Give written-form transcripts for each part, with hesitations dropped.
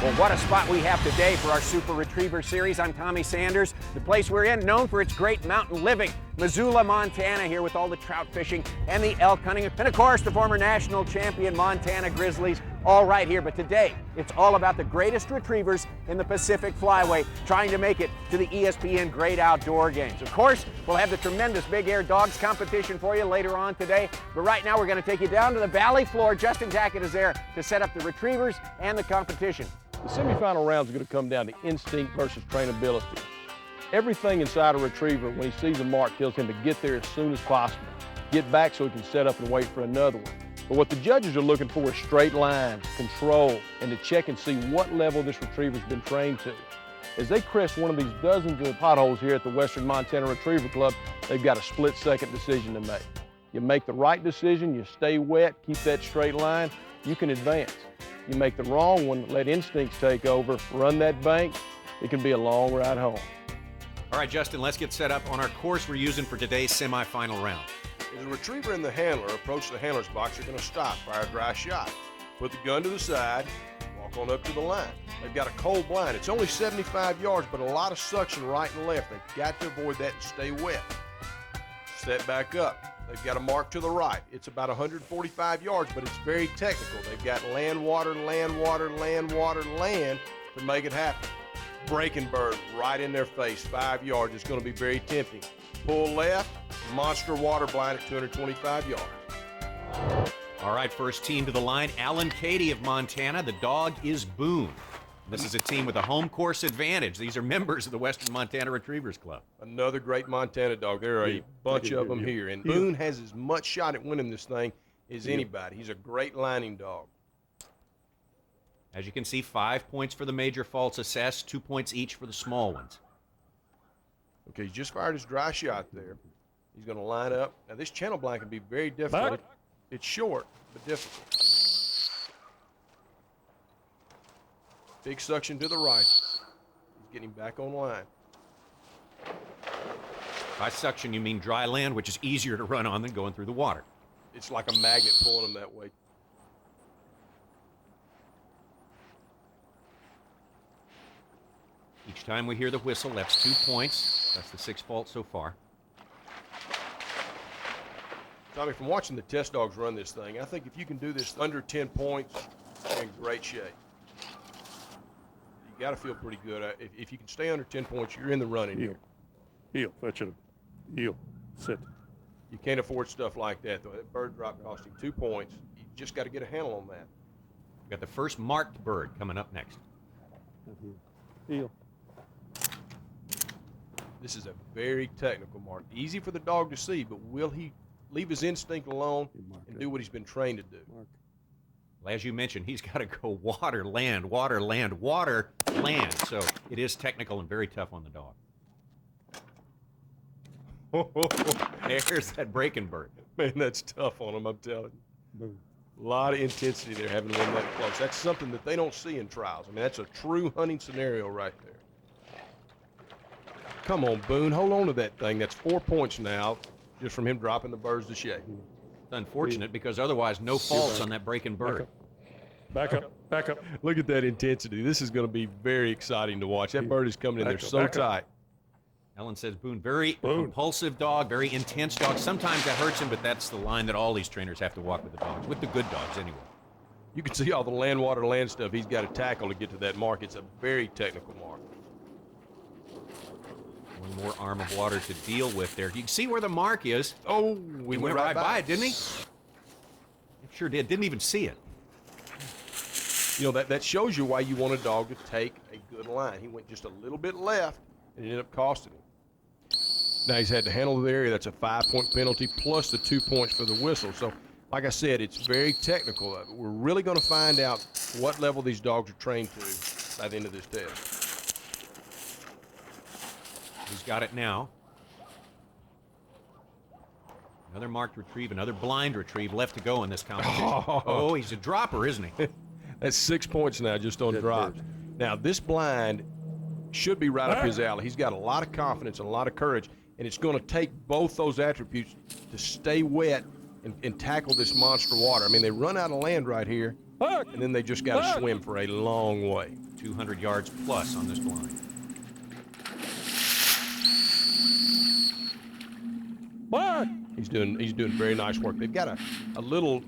Well, what a spot we have today for our Super Retriever Series. I'm Tommy Sanders. The place we're in, known for its great mountain living. Missoula, Montana, here with all the trout fishing and the elk hunting. And of course, the former national champion Montana Grizzlies, all right here. But today, it's all about the greatest retrievers in the Pacific Flyway, trying to make it to the ESPN Great Outdoor Games. Of course, we'll have the tremendous Big Air Dogs competition for you later on today. But right now, we're going to take you down to the valley floor. Justin Tackett is there to set up the retrievers and the competition. The semifinal round is going to come down to instinct versus trainability. Everything inside a retriever, when he sees a mark, tells him to get there as soon as possible. Get back so he can set up and wait for another one. But what the judges are looking for is straight lines, control, and to check and see what level this retriever's been trained to. As they crest one of these dozens of potholes here at the Western Montana Retriever Club, they've got a split-second decision to make. You make the right decision, you stay wet, keep that straight line, you can advance. You make the wrong one, let instincts take over, run that bank, it can be a long ride home. All right, Justin, let's get set up on our course we're using for today's semifinal round. As the retriever and the handler approach the handler's box, you're going to stop, fire a dry shot. Put the gun to the side, walk on up to the line. They've got a cold blind. It's only 75 yards, but a lot of suction right and left. They've got to avoid that and stay wet. Step back up. They've got a mark to the right. It's about 145 yards, but it's very technical. They've got land, water, land, water, land, water, land to make it happen. Breaking bird right in their face, 5 yards. It's going to be very tempting. Pull left, monster water blind at 225 yards. All right, first team to the line, Alan Cady of Montana. The dog is Boone. This is a team with a home course advantage. These are members of the Western Montana Retrievers Club. Another great Montana dog. There are a bunch of them here. And Boone has as much shot at winning this thing as anybody. He's a great lining dog. As you can see, 5 points for the major faults assessed, 2 points each for the small ones. Okay, he's just fired his dry shot there. He's going to line up. Now, this channel blind can be very difficult. It's short, but difficult. Big suction to the right. He's getting back on line. By suction, you mean dry land, which is easier to run on than going through the water. It's like a magnet pulling them that way. Each time we hear the whistle, that's 2 points. That's the 6 faults so far. Tommy, from watching the test dogs run this thing, I think if you can do this under 10 points, you're in great shape. You got to feel pretty good. If you can stay under 10 points, you're in the running here. Heel, fetch it. Heel, sit. You can't afford stuff like that, though. That bird drop costing 2 points. You just got to get a handle on that. We've got the first marked bird coming up next. Heel. This is a very technical mark. Easy for the dog to see, but will he leave his instinct alone and do what he's been trained to do? Well, as you mentioned, he's got to go water, land, water, land, water, land. So it is technical and very tough on the dog. There's that breaking bird. Man, that's tough on him, I'm telling you. A lot of intensity there having one that close. That's something that they don't see in trials. I mean, that's a true hunting scenario right there. Come on, Boone, hold on to that thing. That's 4 points now, just from him dropping the birds to shape. It's unfortunate because otherwise no faults on that breaking bird. Back up, back up. Look at that intensity. This is going to be very exciting to watch. That bird is coming in there so tight. Ellen says Boone, very compulsive dog, very intense dog. Sometimes that hurts him, but that's the line that all these trainers have to walk with the dogs, with the good dogs anyway. You can see all the land, water, land stuff he's got to tackle to get to that mark. It's a very technical mark. One more arm of water to deal with there. You can see where the mark is. Oh, we went right by it, didn't he? It sure did. Didn't even see it. You know, that shows you why you want a dog to take a good line. He went just a little bit left, and it ended up costing him. Now he's had to handle the area. That's a 5-point penalty plus the 2 points for the whistle. So, like I said, it's very technical. We're really going to find out what level these dogs are trained to by the end of this test. He's got it now. Another marked retrieve, another blind retrieve left to go in this competition. Oh, he's a dropper, isn't he? That's 6 points now just on drops. Now, this blind should be right up his alley. He's got a lot of confidence and a lot of courage, and it's going to take both those attributes to stay wet and tackle this monster water. I mean, they run out of land right here, Back. and then they just got to swim for a long way. 200 yards plus on this blind. Back. He's doing very nice work. They've got a little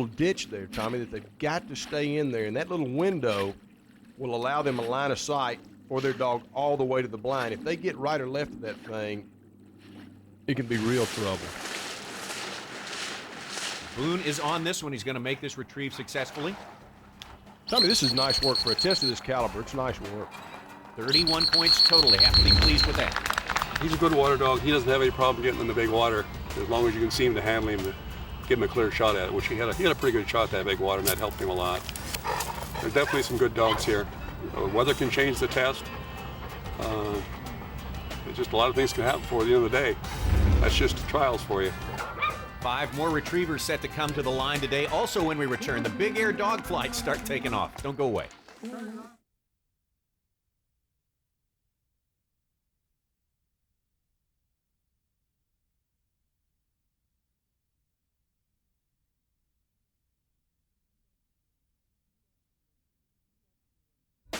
ditch there, Tommy, that they've got to stay in there, and that little window will allow them a line of sight for their dog all the way to the blind. If they get right or left of that thing, it can be real trouble. Boone is on this one. He's going to make this retrieve successfully. Tommy, this is nice work for a test of this caliber. It's nice work. 31 points total. They have to be pleased with that. He's a good water dog. He doesn't have any problem getting in the big water as long as you can see him to handle him to give him a clear shot at it, which he had a pretty good shot at that big water, and that helped him a lot. There's definitely some good dogs here. Weather can change the test. It's just a lot of things can happen before the end of the day. That's just trials for you. 5 more retrievers set to come to the line today. Also, when we return, the big air dog flights start taking off. Don't go away.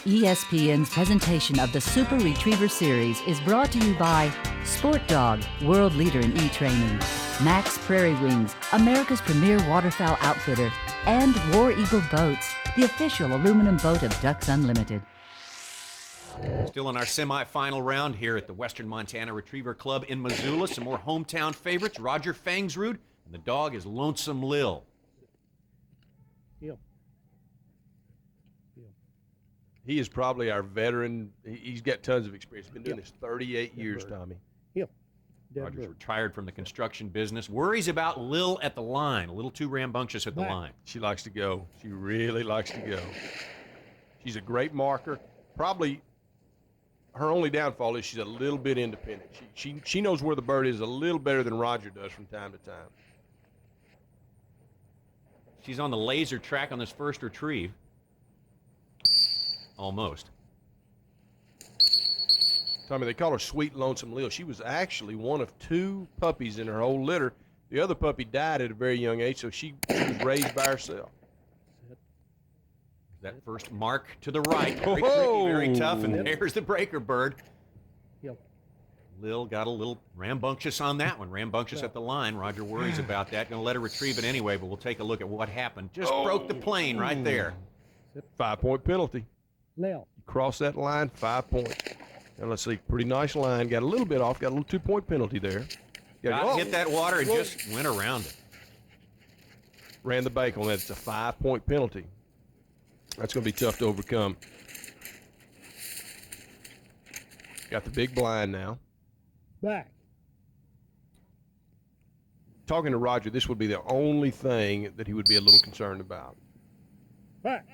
ESPN's presentation of the Super Retriever Series is brought to you by Sport Dog, world leader in e-training, Max Prairie Wings, America's premier waterfowl outfitter, and War Eagle Boats, the official aluminum boat of Ducks Unlimited. Still in our semifinal round here at the Western Montana Retriever Club in Missoula. Some more hometown favorites, Roger Fangsrud, and the dog is Lonesome Lil. Heel. He is probably our veteran. He's got tons of experience. He's been doing this 38 years, Tommy. Heel. Roger's retired from the construction business. Worries about Lil at the line. A little too rambunctious at the line. She likes to go. She really likes to go. She's a great marker. Probably her only downfall is she's a little bit independent. She knows where the bird is a little better than Roger does from time to time. She's on the laser track on this first retrieve. Almost. Tommy, they call her Sweet Lonesome Lil. She was actually one of 2 puppies in her whole litter. The other puppy died at a very young age, so she was raised by herself. That first mark to the right. Very tricky, very tough, and there's the breaker bird. Yep. Lil got a little rambunctious on that one. Rambunctious at the line. Roger worries about that. Going to let her retrieve it anyway, but we'll take a look at what happened. Just broke the plane right there. 5-point penalty. Lil. You cross that line, 5 points. Now let's see, pretty nice line. Got a little bit off. Got a little 2-point penalty there. Hit that water and just went around it. Ran the bank on that. It's a 5-point penalty. That's going to be tough to overcome. Got the big blind now. Back. Talking to Roger, this would be the only thing that he would be a little concerned about. Back.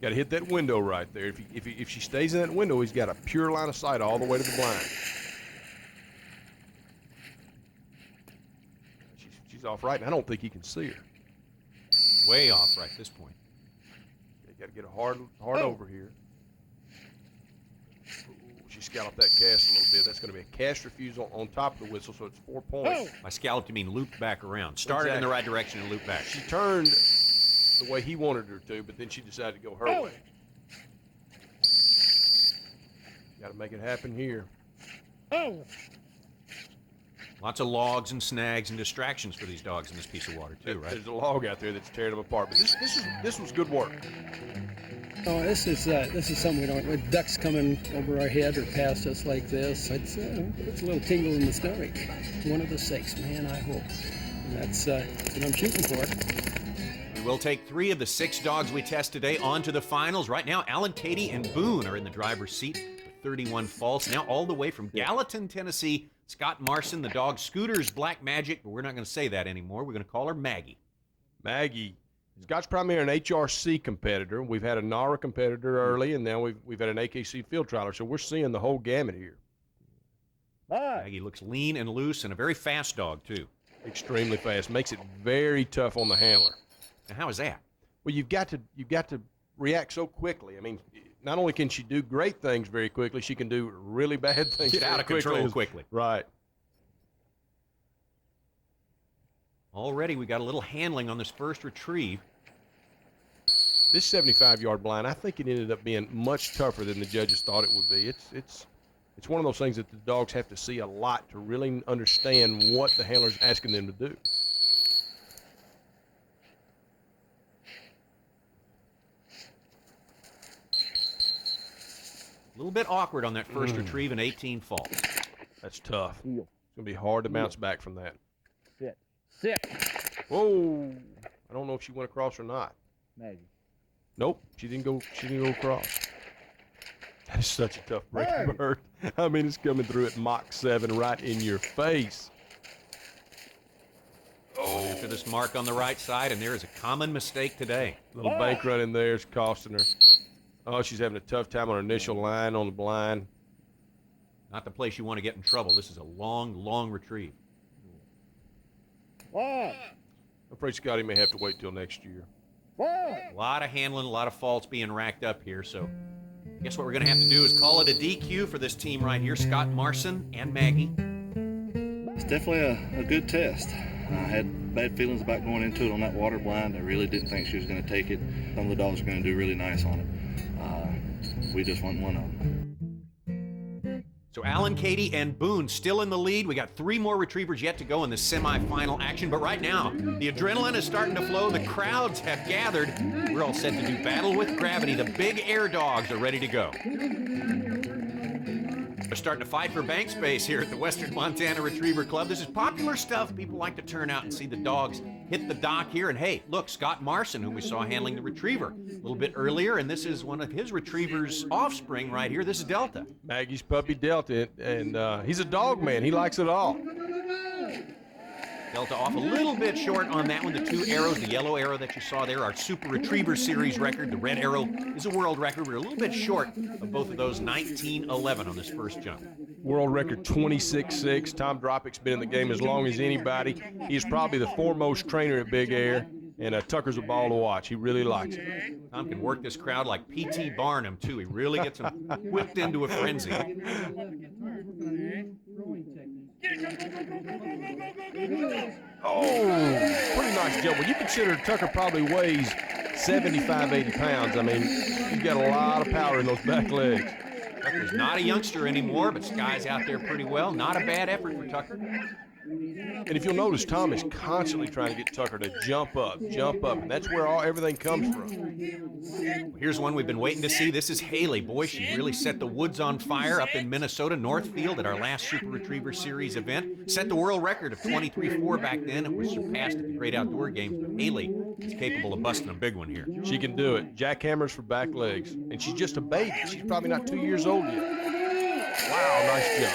Got to hit that window right there. If she stays in that window, he's got a pure line of sight all the way to the blind. She's off right, and I don't think he can see her. Way off right at this point. You got to get a hard over here. Ooh, she scalloped that cast a little bit. That's going to be a cast refusal on top of the whistle, so it's 4 points. By scalloped, you mean looped back around. Started in the right direction and looped back. She turned the way he wanted her to, but then she decided to go her way. Got to make it happen here. Lots of logs and snags and distractions for these dogs in this piece of water too, right? There's a log out there that's tearing them apart, but this was good work. Oh, this is something we don't. With ducks coming over our head or past us like this, it's a little tingle in the stomach. One of the 6, man. I hope. And that's what I'm shooting for. We will take 3 of the 6 dogs we test today on to the finals. Right now, Alan, Katie, and Boone are in the driver's seat with 31 false. Now all the way from Gallatin, Tennessee, Scott Marson, the dog Scooter's Black Magic, but we're not going to say that anymore. We're going to call her Maggie. Maggie. Scott's primarily an HRC competitor. We've had a NARA competitor early, and now we've had an AKC field trialer, so we're seeing the whole gamut here. Maggie looks lean and loose and a very fast dog, too. Extremely fast. Makes it very tough on the handler. Now, how is that? Well, you've got to react so quickly. I mean, not only can she do great things very quickly, she can do really bad things Get out of control quickly. Right. Already we got a little handling on this first retrieve. This 75-yard blind, I think it ended up being much tougher than the judges thought it would be. It's one of those things that the dogs have to see a lot to really understand what the handler's asking them to do. A little bit awkward on that first retrieve, and 18 falls. That's tough. It's going to be hard to bounce back from that. Sit. Sit. Whoa! I don't know if she went across or not. Maggie. Nope, she didn't go across. That is such a tough breaking bird. I mean, it's coming through at Mach 7 right in your face. After this mark on the right side, and there is a common mistake today. Little bank run in there is costing her. Oh, she's having a tough time on her initial line on the blind. Not the place you want to get in trouble. This is a long, long retrieve. I'm afraid Scotty may have to wait till next year. A lot of handling, a lot of faults being racked up here, so I guess what we're going to have to do is call it a DQ for this team right here, Scott Marson and Maggie. It's definitely a good test. I had bad feelings about going into it on that water blind. I really didn't think she was going to take it. Some of the dogs are going to do really nice on it. We just want one of them. So Alan, Katie, and Boone still in the lead. We got 3 more retrievers yet to go in the semifinal action. But right now, the adrenaline is starting to flow. The crowds have gathered. We're all set to do battle with gravity. The big air dogs are ready to go. They're starting to fight for bank space here at the Western Montana Retriever Club. This is popular stuff. People like to turn out and see the dogs hit the dock here. And hey, look, Scott Marson, who we saw handling the retriever a little bit earlier, and this is one of his retriever's offspring right here. This is Delta. Maggie's puppy Delta, and he's a dog man. He likes it all. Delta off a little bit short on that one. The 2 arrows, the yellow arrow that you saw there, our Super Retriever Series record. The red arrow is a world record. We're a little bit short of both of those, 19:11 on this first jump. World record 26.6. Tom Dropik's been in the game as long as anybody. He's probably the foremost trainer at Big Air, and Tucker's a ball to watch. He really likes it. Tom can work this crowd like P.T. Barnum, too. He really gets them whipped into a frenzy. Oh, pretty nice jump. When you consider Tucker probably weighs 75, 80 pounds, I mean, he's got a lot of power in those back legs. Tucker's not a youngster anymore, but Sky's out there pretty well. Not a bad effort for Tucker. And if you'll notice, Tom is constantly trying to get Tucker to jump up, and that's where everything comes from. Here's one we've been waiting to see. This is Haley. Boy, she really set the woods on fire up in Minnesota, Northfield, at our last Super Retriever Series event. Set the world record of 23.4 back then. It was surpassed at the Great Outdoor Games, but Haley is capable of busting a big one here. She can do it. Jackhammers for back legs. And she's just a baby. She's probably not 2 years old yet. Wow, nice jump.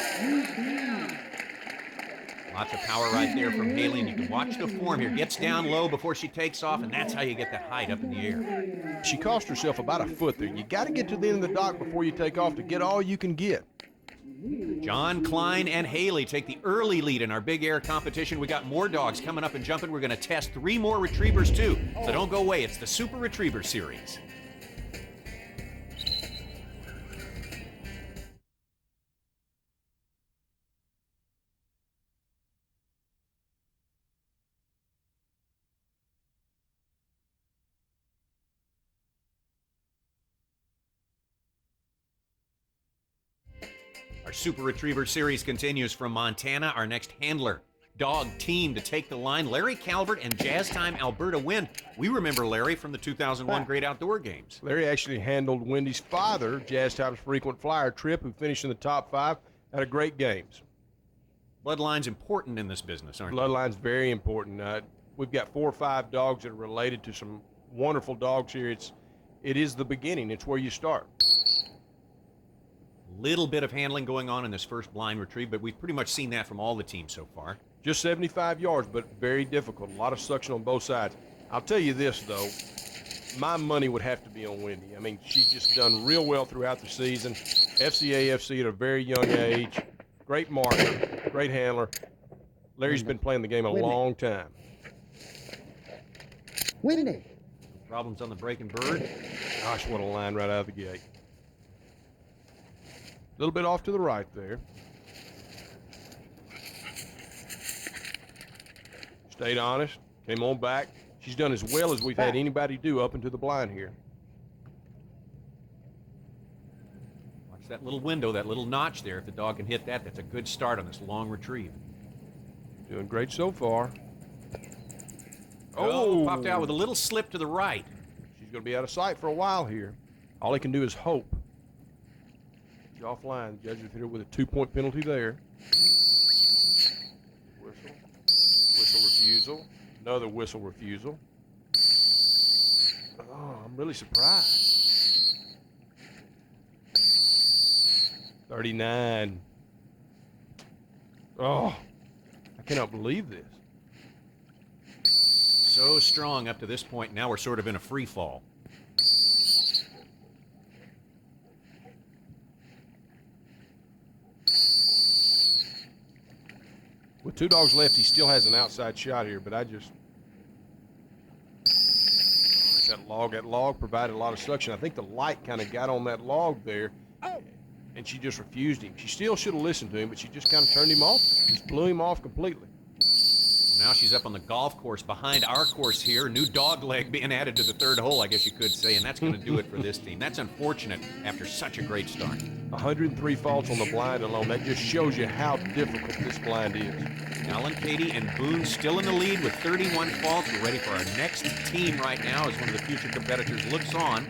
Lots of power right there from Haley, and you can watch the form here. Gets down low before she takes off, and that's how you get that height up in the air. She cost herself about a foot there. You got to get to the end of the dock before you take off to get all you can get. John Klein and Haley take the early lead in our big air competition. We got more dogs coming up and jumping. We're going to test 3 more retrievers, too. So don't go away. It's the Super Retriever Series. Our Super Retriever Series continues from Montana. Our next handler dog team to take the line, Larry Calvert and Jazz Time Alberta Wind. We remember Larry from the 2001 Great Outdoor Games. Larry actually handled Wendy's father, Jazz Time's frequent flyer, Trip, who finished in the top 5 at a great games. Bloodline's important in this business, aren't they? Bloodline's very important. We've got 4 or 5 dogs that are related to some wonderful dogs here. It is the beginning. It's where you start. Little bit of handling going on in this first blind retrieve, but we've pretty much seen that from all the teams so far. Just 75 yards, but very difficult. A lot of suction on both sides. I'll tell you this, though. My money would have to be on Wendy. I mean, she's just done real well throughout the season. FCAFC at a very young age. Great marker, great handler. Larry's been playing the game a long time. Winnie. Problems on the breaking bird. Gosh, what a line right out of the gate. A little bit off to the right there. Stayed honest, came on back. She's done as well as we've had anybody do up into the blind here. Watch that little window, that little notch there. If the dog can hit that, that's a good start on this long retrieve. Doing great so far. Oh, popped out with a little slip to the right. She's going to be out of sight for a while here. All he can do is hope. She's offline. The judge has hit her with a 2-point penalty there. Whistle. Whistle refusal. Another whistle refusal. Oh, I'm really surprised. 39. Oh, I cannot believe this. So strong up to this point. Now we're sort of in a free fall. With 2 dogs left, he still has an outside shot here, but I just... That log provided a lot of suction. I think the light kind of got on that log there, and she just refused him. She still should have listened to him, but she just kind of turned him off, just blew him off completely. Now she's up on the golf course behind our course here. New dog leg being added to the third hole, I guess you could say, and that's going to do it for this team. That's unfortunate after such a great start. 103 faults on the blind alone. That just shows you how difficult this blind is. Alan, Katie, and Boone still in the lead with 31 faults. We're ready for our next team right now as one of the future competitors looks on.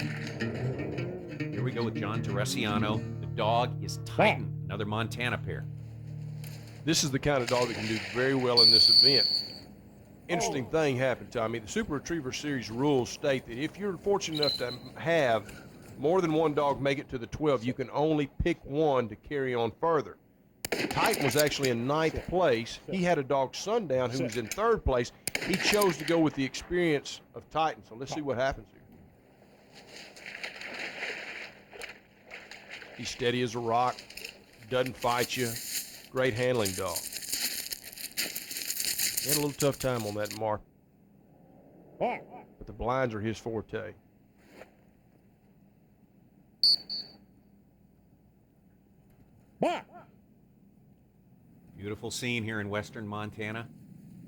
Here we go with John Teresiano. The dog is Titan, another Montana pair. This is the kind of dog that can do very well in this event. Interesting thing happened, Tommy. The Super Retriever Series rules state that if you're fortunate enough to have more than one dog make it to the 12, you can only pick one to carry on further. Titan was actually in 9th place. He had a dog, Sundown, who was in 3rd place. He chose to go with the experience of Titan. So let's see what happens here. He's steady as a rock, doesn't fight you. Great handling dog. He had a little tough time on that mark, but the blinds are his forte. Beautiful scene here in western Montana.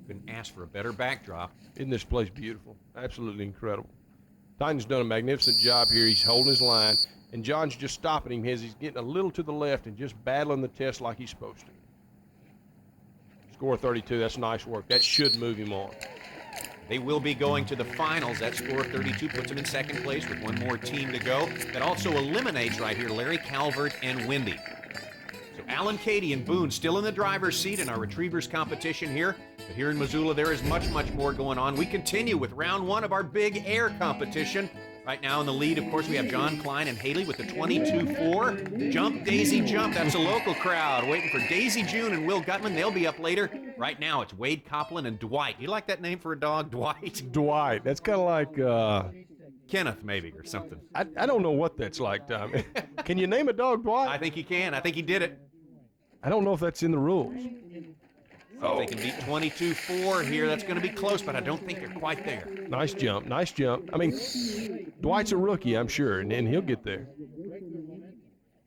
Couldn't ask for a better backdrop. Isn't this place beautiful? Absolutely incredible. Titan's done a magnificent job here. He's holding his line, and John's just stopping him as he's getting a little to the left and just battling the test like he's supposed to. Score 32, that's nice work. That should move him on. They will be going to the finals. That score 32 puts them in 2nd place with one more team to go. That also eliminates right here Larry Calvert and Wendy. So Alan, Katie, and Boone still in the driver's seat in our Retrievers competition here. But here in Missoula, there is much, much more going on. We continue with round 1 of our big air competition. Right now in the lead, of course, we have John Klein and Haley with the 22-4. Jump, Daisy, jump. That's a local crowd waiting for Daisy June and Will Gutman. They'll be up later. Right now, it's Wade Copland and Dwight. You like that name for a dog, Dwight? Dwight. That's kind of like... Kenneth, maybe, or something. I don't know what that's like, Tommy. Can you name a dog Dwight? I think he can. I think he did it. I don't know if that's in the rules. If they can beat 22-4 here, that's going to be close, but I don't think they're quite there. Nice jump, nice jump. I mean, Dwight's a rookie, I'm sure, and he'll get there.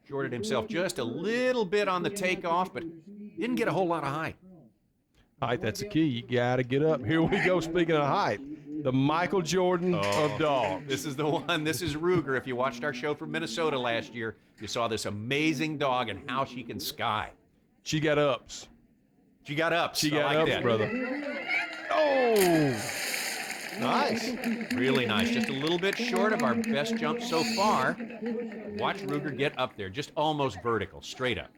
Shorted himself just a little bit on the takeoff, but didn't get a whole lot of height. Height, that's the key. You got to get up. Here we go, speaking of height. The Michael Jordan of dogs. This is the one. This is Ruger. If you watched our show from Minnesota last year, you saw this amazing dog and how she can sky. She got ups. She got ups. She got ups, that. brother. Oh, nice. Really nice. Just a little bit short of our best jump so far. Watch Ruger get up there, just almost vertical, straight up.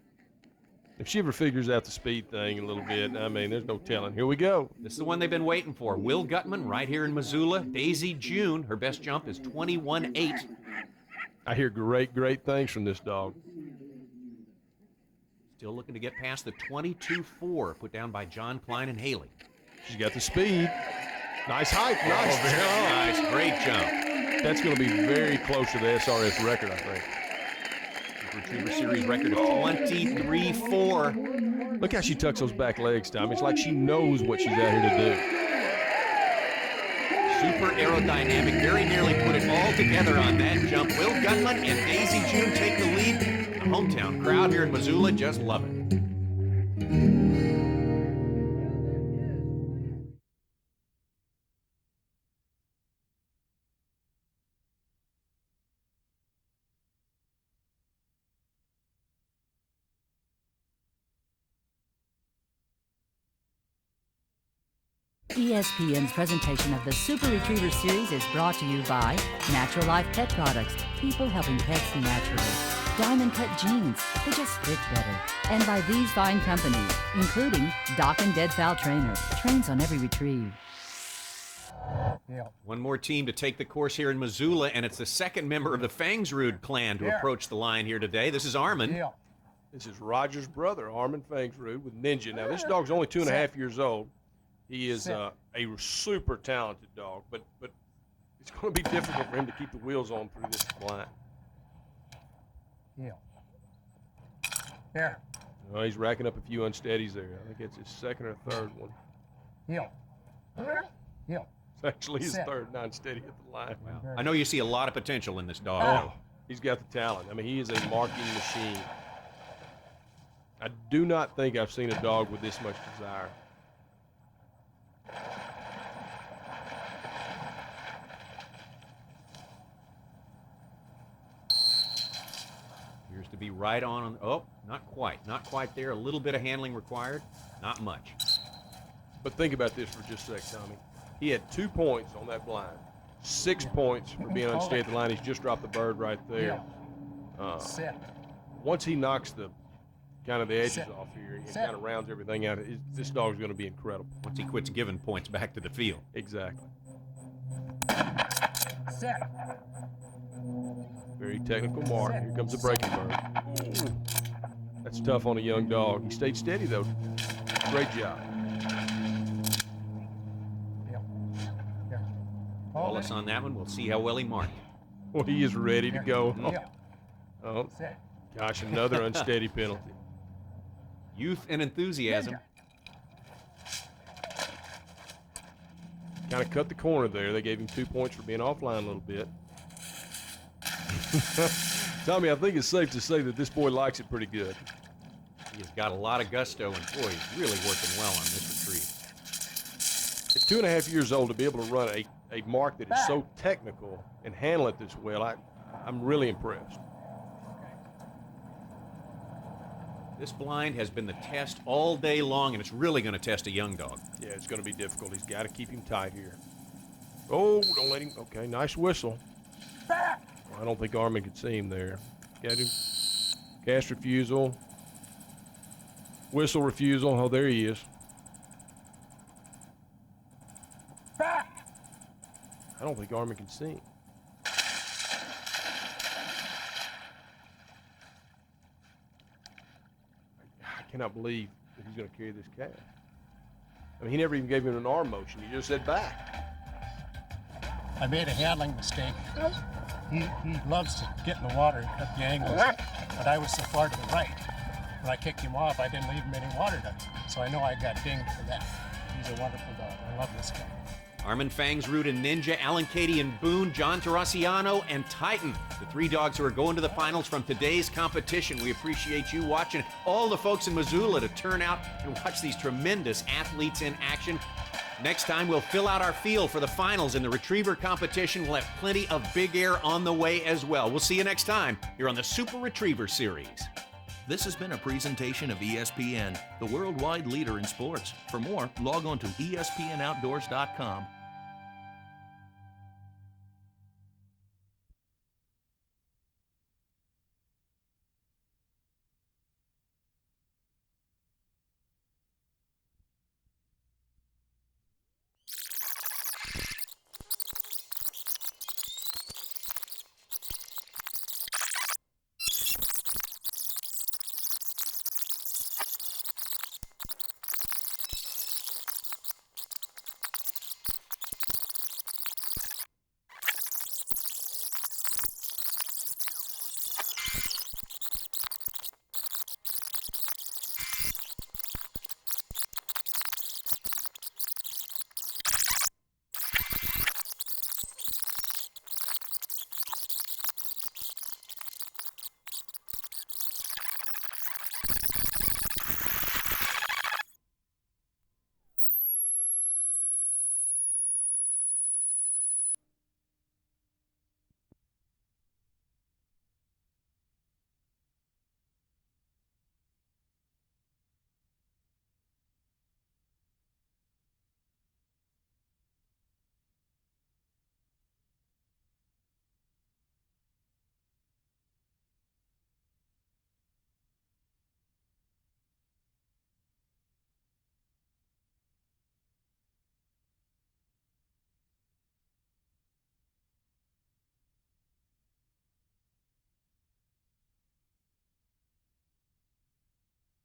If she ever figures out the speed thing a little bit, I mean, there's no telling. Here we go. This is the one they've been waiting for. Will Gutman right here in Missoula. Daisy June, her best jump is 21.8. I hear great, great things from this dog. Still looking to get past the 22-4 put down by John Klein and Haley. She's got the speed. Nice height. Nice jump. Nice. Great jump. That's going to be very close to the SRS record, I think. Retriever Series record of 23-4. Look how she tucks those back legs, Tom. It's like she knows what she's out here to do. Super aerodynamic. Very nearly put it all together on that jump. Will Gutman and Daisy June take the lead. The hometown crowd here in Missoula just love it. ESPN's presentation of the Super Retriever Series is brought to you by Natural Life Pet Products, people helping pets naturally. Diamond Cut Jeans, they just fit better. And by these fine companies, including Dock and Deadfall Trainer, trains on every retrieve. One more team to take the course here in Missoula, and it's the second member of the Fangsrud clan to approach the line here today. This is Armin. This is Roger's brother, Armin Fangsrud, with Ninja. Now, this dog's only 2.5 years old. He is a super talented dog, but it's going to be difficult for him to keep the wheels on through this blind. Well, he's racking up a few unsteadies there. I think it's his second or third one. It's actually his third non-steady at the line. Wow. I know you see a lot of potential in this dog. Oh, he's got the talent. I mean, he is a marking machine. I do not think I've seen a dog with this much desire. Appears to be right on. Oh, not quite there. A little bit of handling required. Not much. But think about this for just a sec, Tommy. He had 2 points on that blind. 6 points for being unsteady at the line. He's just dropped the bird right there. Once he knocks the kind of the edges off here and kind of rounds everything out, this dog's going to be incredible. Once he quits giving points back to the field. Exactly. Very technical mark. Here comes the breaking bird. Ooh. That's tough on a young dog. He stayed steady, though. Great job. Wallace on that one. We'll see how well he marked. Well, he is ready to go. Oh, gosh, another unsteady penalty. Youth and enthusiasm. Kind of cut the corner there. They gave him 2 points for being offline a little bit. Tommy, I think it's safe to say that this boy likes it pretty good. He has got a lot of gusto, and boy, he's really working well on this retrieve. At 2.5 years old, to be able to run a mark that is so technical and handle it this well, I'm really impressed. This blind has been the test all day long, and it's really going to test a young dog. Yeah, it's going to be difficult. He's got to keep him tight here. Oh, don't let him. Okay, nice whistle. I don't think Armin could see him there. Got him. Cast refusal. Whistle refusal. Oh, there he is. I don't think Armin can see him. I cannot believe that he's going to carry this calf. I mean, he never even gave him an arm motion. He just said back. I made a handling mistake. He loves to get in the water and cut the angles, but I was so far to the right. When I kicked him off, I didn't leave him any water depth, so I know I got dinged for that. He's a wonderful dog. I love this guy. Armin Fangsrud and Ninja, Alan Cady and Boone, John Tarasiano, and Titan, the 3 dogs who are going to the finals from today's competition. We appreciate you watching, all the folks in Missoula to turn out and watch these tremendous athletes in action. Next time, we'll fill out our field for the finals in the retriever competition. We'll have plenty of big air on the way as well. We'll see you next time here on the Super Retriever Series. This has been a presentation of ESPN, the worldwide leader in sports. For more, log on to ESPNOutdoors.com